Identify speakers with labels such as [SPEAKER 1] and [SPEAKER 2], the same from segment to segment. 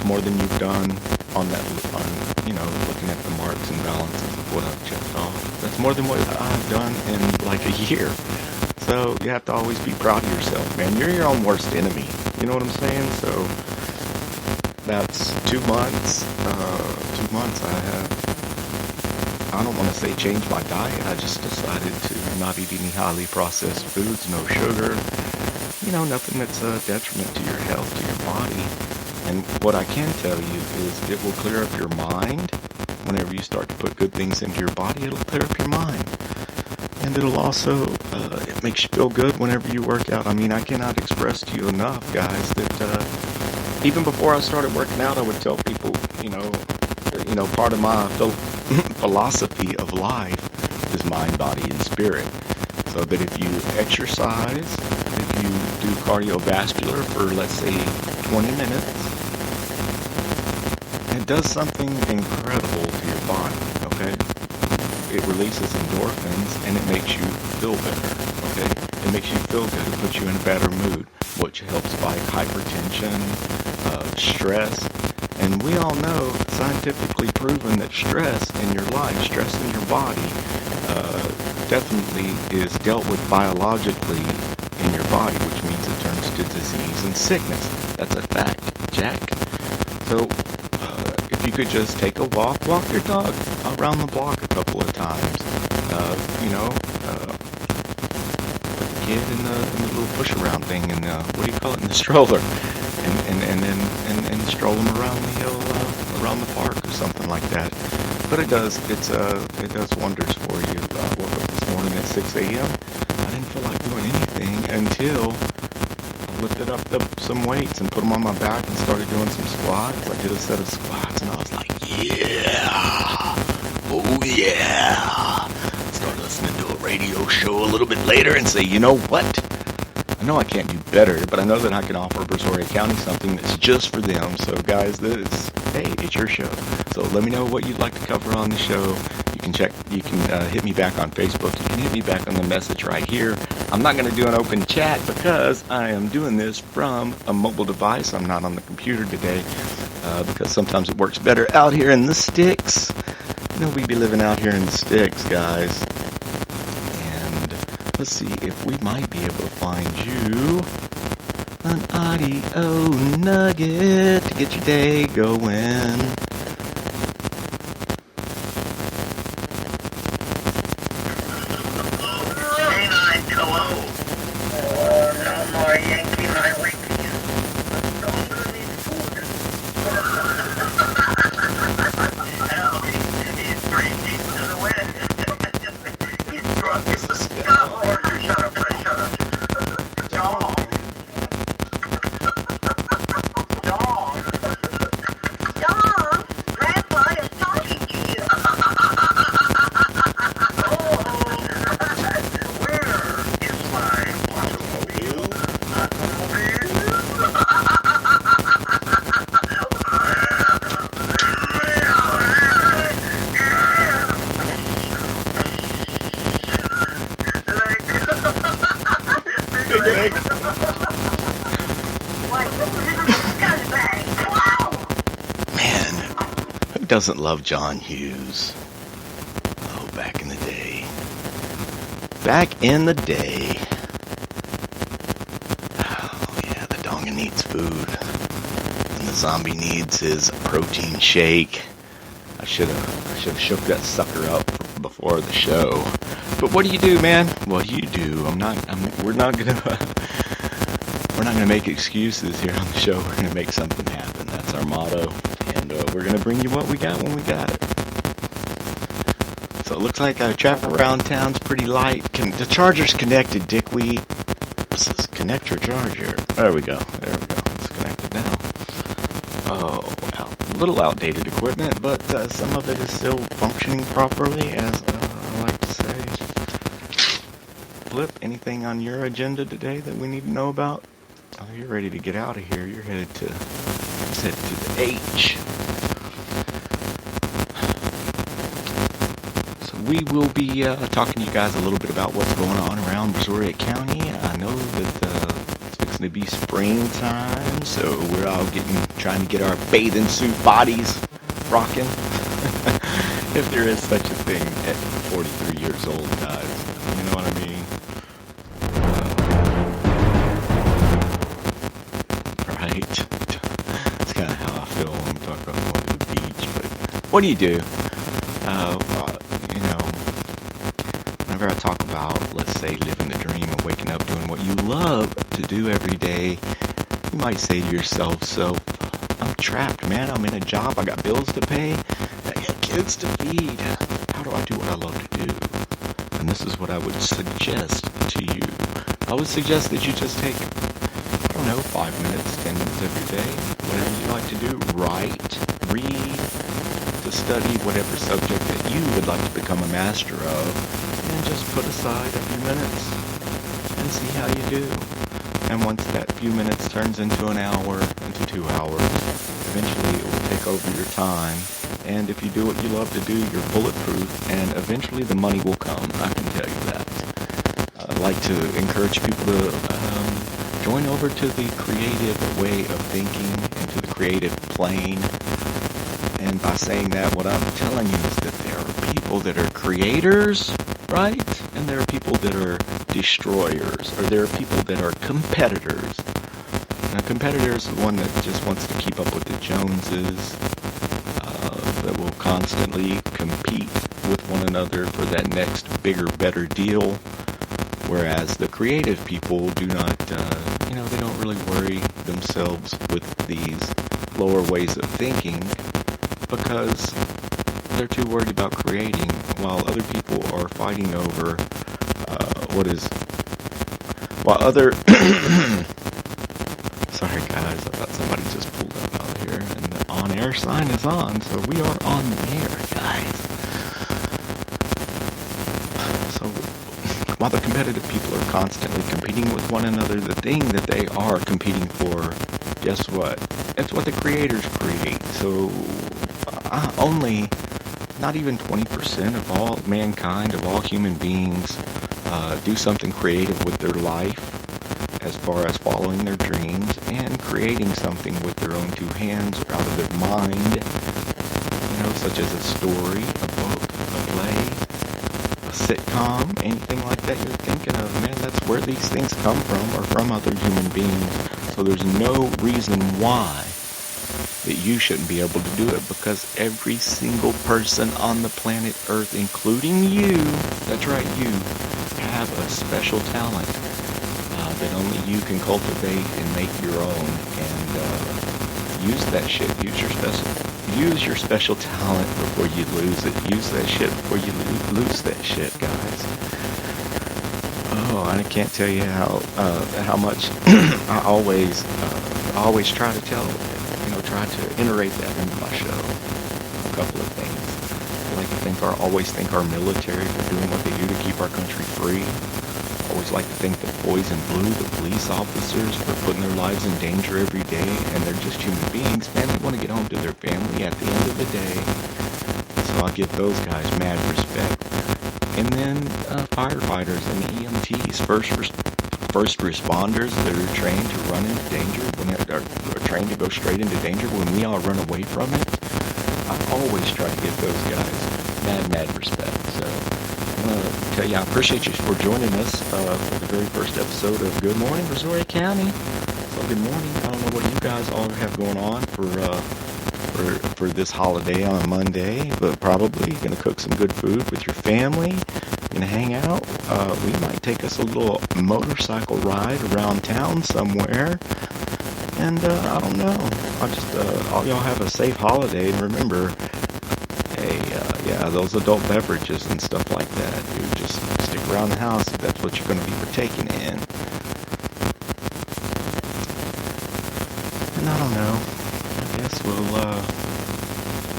[SPEAKER 1] That's more than you've done on that, looking at the marks and balances of what I've checked off. That's more than what I've done in like a year. So you have to always be proud of yourself, man. You're your own worst enemy. You know what I'm saying? So that's 2 months. 2 months I don't want to say change my diet. I just decided to not eat any highly processed foods, no sugar, nothing that's a detriment to your health, to your body. And what I can tell you is it will clear up your mind. Whenever you start to put good things into your body, it'll clear up your mind. And it'll also, it makes you feel good whenever you work out. I mean, I cannot express to you enough, guys, that even before I started working out, I would tell people, part of my philosophy of life is mind, body, and spirit. So that if you exercise, if you do cardiovascular for, let's say, 20 minutes, it does something incredible to your body, okay? It releases endorphins, and it makes you feel better, okay? It makes you feel good. It puts you in a better mood, which helps fight hypertension, stress. And we all know, scientifically proven, that stress in your life, stress in your body, definitely is dealt with biologically in your body, which means it turns to disease and sickness. That's a fact, Jack. So, if you could just take a walk your dog around the block a couple of times, put the kid in the little push-around thing, and what do you call it, in the stroller, and stroll them around around the park or something like that. But it does wonders for you. I woke up this morning at 6 a.m. I didn't feel like doing anything until I lifted up some weights and put them on my back and started doing some squats. I did a set of squats and I was like, yeah, oh yeah. Started listening to a radio show a little bit later and say, you know what? I know I can't do better, but I know that I can offer Brazoria County something that's just for them. So guys, it's your show. So let me know what you'd like to cover on the show. You can hit me back on Facebook. You can hit me back on the message right here. I'm not going to do an open chat because I am doing this from a mobile device. I'm not on the computer today because sometimes it works better out here in the sticks. We be living out here in the sticks, guys. Let's see if we might be able to find you an audio nugget to get your day going. Doesn't love John Hughes. Oh, back in the day. Oh yeah, the donga needs food, and the zombie needs his protein shake. I should have shook that sucker up before the show. But what do you do, man? What do you do? We're not gonna make excuses here on the show. We're gonna make something happen. That's our motto. We're going to bring you what we got when we got it. So it looks like our traffic around town's pretty light. The charger's connected, dickweed. Connect your charger. There we go. It's connected now. Oh, a little outdated equipment, but some of it is still functioning properly, as I like to say. Flip, anything on your agenda today that we need to know about? Oh, you're ready to get out of here. You're headed to the H. We will be talking to you guys a little bit about what's going on around Brazoria County. I know that it's fixing to be springtime, so we're all trying to get our bathing suit bodies rocking. If there is such a thing at 43 years old, guys. You know what I mean? Right? That's kind of how I feel when we talk about going to the beach. But what do you do? Whenever I talk about, let's say, living the dream and waking up doing what you love to do every day, you might say to yourself, so I'm trapped, man. I'm in a job. I got bills to pay. I got kids to feed. How do I do what I love to do? And this is what I would suggest to you. I would suggest that you just take, 5 minutes, 10 minutes every day, whatever you like to do. Write, read, to study whatever subject that you would like to become a master of, and just put aside a few minutes and see how you do. And once that few minutes turns into an hour, into 2 hours, eventually it will take over your time. And if you do what you love to do, you're bulletproof, and eventually the money will come. I can tell you that. I'd like to encourage people to join over to the creative way of thinking, into the creative plane. And by saying that, what I'm telling you is that there are people that are creators, right? And there are people that are destroyers, or there are people that are competitors. Now, competitor is the one that just wants to keep up with the Joneses, that will constantly compete with one another for that next bigger, better deal. Whereas the creative people do not, they don't really worry themselves with these lower ways of thinking because they're too worried about creating, while other people are fighting over sorry guys, I thought somebody just pulled up out here, and the on-air sign is on, so we are on the air, guys. So while the competitive people are constantly competing with one another, the thing that they are competing for, guess what? It's what the creators create. So only not even 20% of all mankind, of all human beings, do something creative with their life as far as following their dreams and creating something with their own two hands or out of their mind, such as a story, a book, a play, a sitcom, anything like that you're thinking of. Man, that's where these things come from, or from other human beings. So there's no reason why that you shouldn't be able to do it, because every single person on the planet Earth, including you, that's right, you, have a special talent that only you can cultivate and make your own, and use that shit. Use your special talent before you lose it. Use that shit before you lose that shit, guys. Oh, I can't tell you how much I always try to try to iterate that into my show. A couple of things. I like to always thank our military for doing what they do to keep our country free. I always like to thank the boys in blue, the police officers, for putting their lives in danger every day, and they're just human beings, man. They want to get home to their family at the end of the day. So I give those guys mad respect. And then firefighters and EMTs, first responders that are trained to run into danger, are trained to go straight into danger when we all run away from it. I always try to give those guys mad respect. So I want to tell you, I appreciate you for joining us for the very first episode of Good Morning, Brazoria County. So good morning. I don't know what you guys all have going on for this holiday on a Monday, but probably going to cook some good food with your family. Going to hang out. We might take us a little motorcycle ride around town somewhere. And I don't know. I'll just all y'all have a safe holiday, and remember, hey, those adult beverages and stuff like that, dude, just stick around the house if that's what you're going to be partaking in. And I don't know. I guess we'll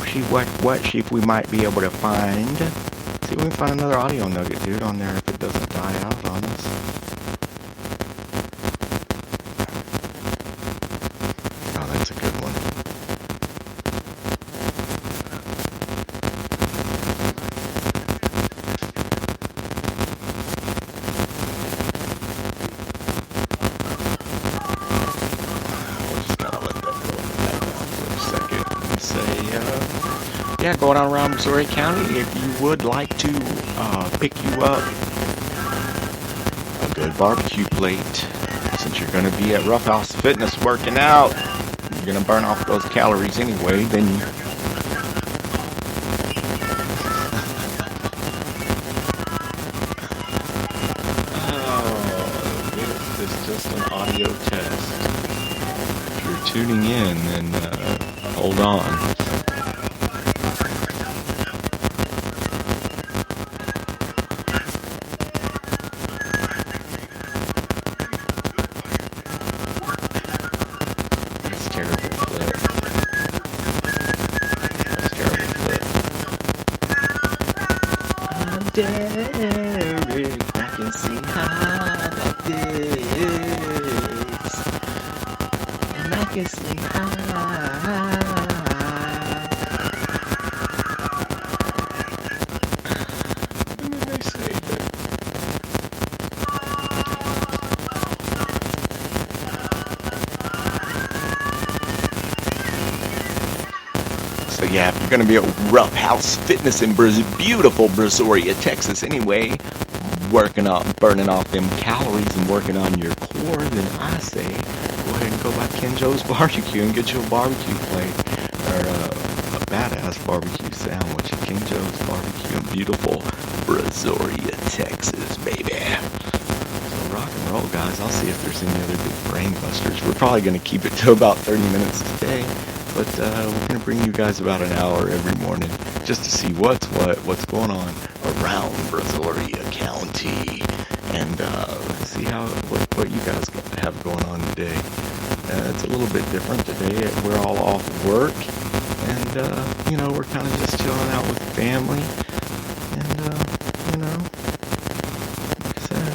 [SPEAKER 1] see what sheep we might be able to find. See if we can find another audio nugget, dude, on there if it doesn't die out on us. Oh, that's a good one. yeah, going on around Brazoria County. If you would like to pick you up a good barbecue plate, since you're going to be at Rough House Fitness working out, you're going to burn off those calories anyway, then you... This is just an audio test. If you're tuning in, then hold on. That's terrible flip. That's terrible flip. I'm Derek. I can see high like this. And I can see high. And then they say that. So yeah, if you're going to be at Rough House Fitness in beautiful Brazoria, Texas anyway, working on, burning off them calories and working on your core, then I say go ahead and go by Ken Joe's Barbecue and get you a barbecue plate or a badass barbecue sandwich at Ken Joe's Barbecue in beautiful Brazoria, Texas, baby. So rock and roll, guys. I'll see if there's any other big brain busters. We're probably going to keep it to about 30 minutes today, but we're going to bring you guys about an hour every morning just to see what's going on around Brazoria County, and see what you guys have going on today. It's a little bit different today. We're all off work, and we're kind of just chilling out with the family, and like I said,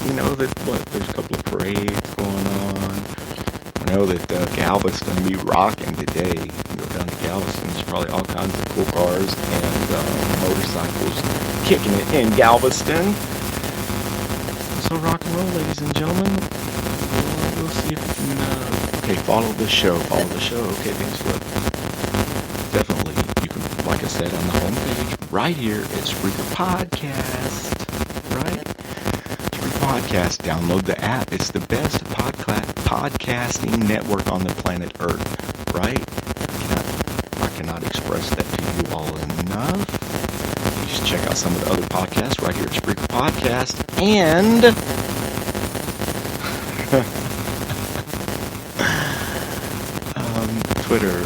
[SPEAKER 1] we know that there's a couple of parades going on. I know that Galveston will be rocking today. You go down to Galveston, there's probably all kinds of cool cars and motorcycles kicking it in Galveston. So rock and roll, ladies and gentlemen. We'll see if we can... okay, follow the show. Okay, thanks, look. Definitely, you can, like I said, on the homepage, right here, it's Spreaker Podcast, right? Podcast, download the app. It's the best podcasting network on the planet Earth, right? I cannot express that to you all enough. You should check out some of the other podcasts right here at Spreaker Podcast, and Twitter,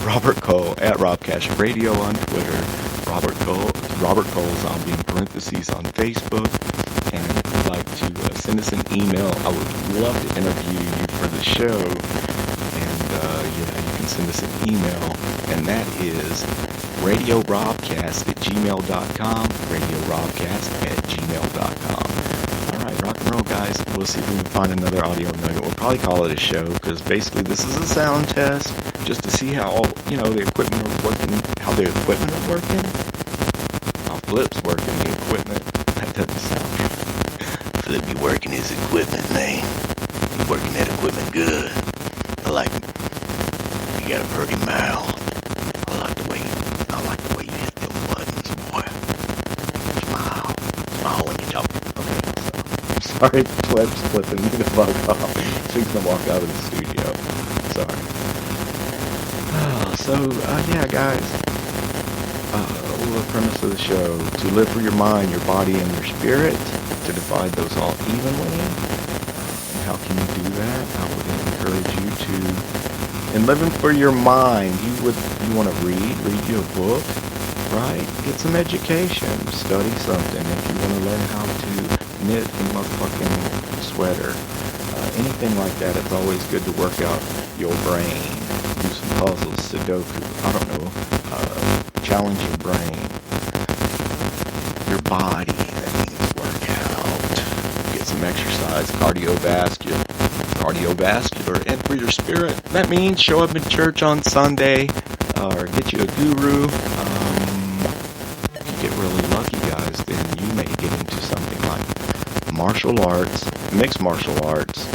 [SPEAKER 1] Robert Cole at Robcast Radio on Twitter, Robert Cole Zombie in parentheses on Facebook. And if you'd like to send us an email, I would love to interview you for the show. And you can send us an email, and that is radiorobcast@gmail.com, radiorobcast@gmail.com. All right, rock and roll, guys. We'll see if we can find another audio nugget. We'll probably call it a show, because basically this is a sound test, just to see how the equipment is working, how the equipment is working, how Flip's working the equipment. That doesn't sound right. Flip be working his equipment, man. He working that equipment good. I like him. You got a pretty mouth. I like the way you hit them buttons, boy. Smile when you talk. Okay, so sorry, Flip's flipping me the fuck off. She's gonna walk out of the studio. Sorry. Yeah, guys. The premise of the show: to live for your mind, your body, and your spirit, to divide those all evenly. And how can you do that? I would encourage you to, in living for your mind, you want to read you a book, right? Get some education, study something. If you want to learn how to knit a motherfucking sweater, anything like that, it's always good to work out your brain. Do some puzzles, Sudoku, I don't know, challenge your brain. Your body, that means work out. Get some exercise, cardiovascular, and for your spirit, that means show up in church on Sunday, or get you a guru. If you get really lucky, guys, then you may get into something like martial arts, mixed martial arts,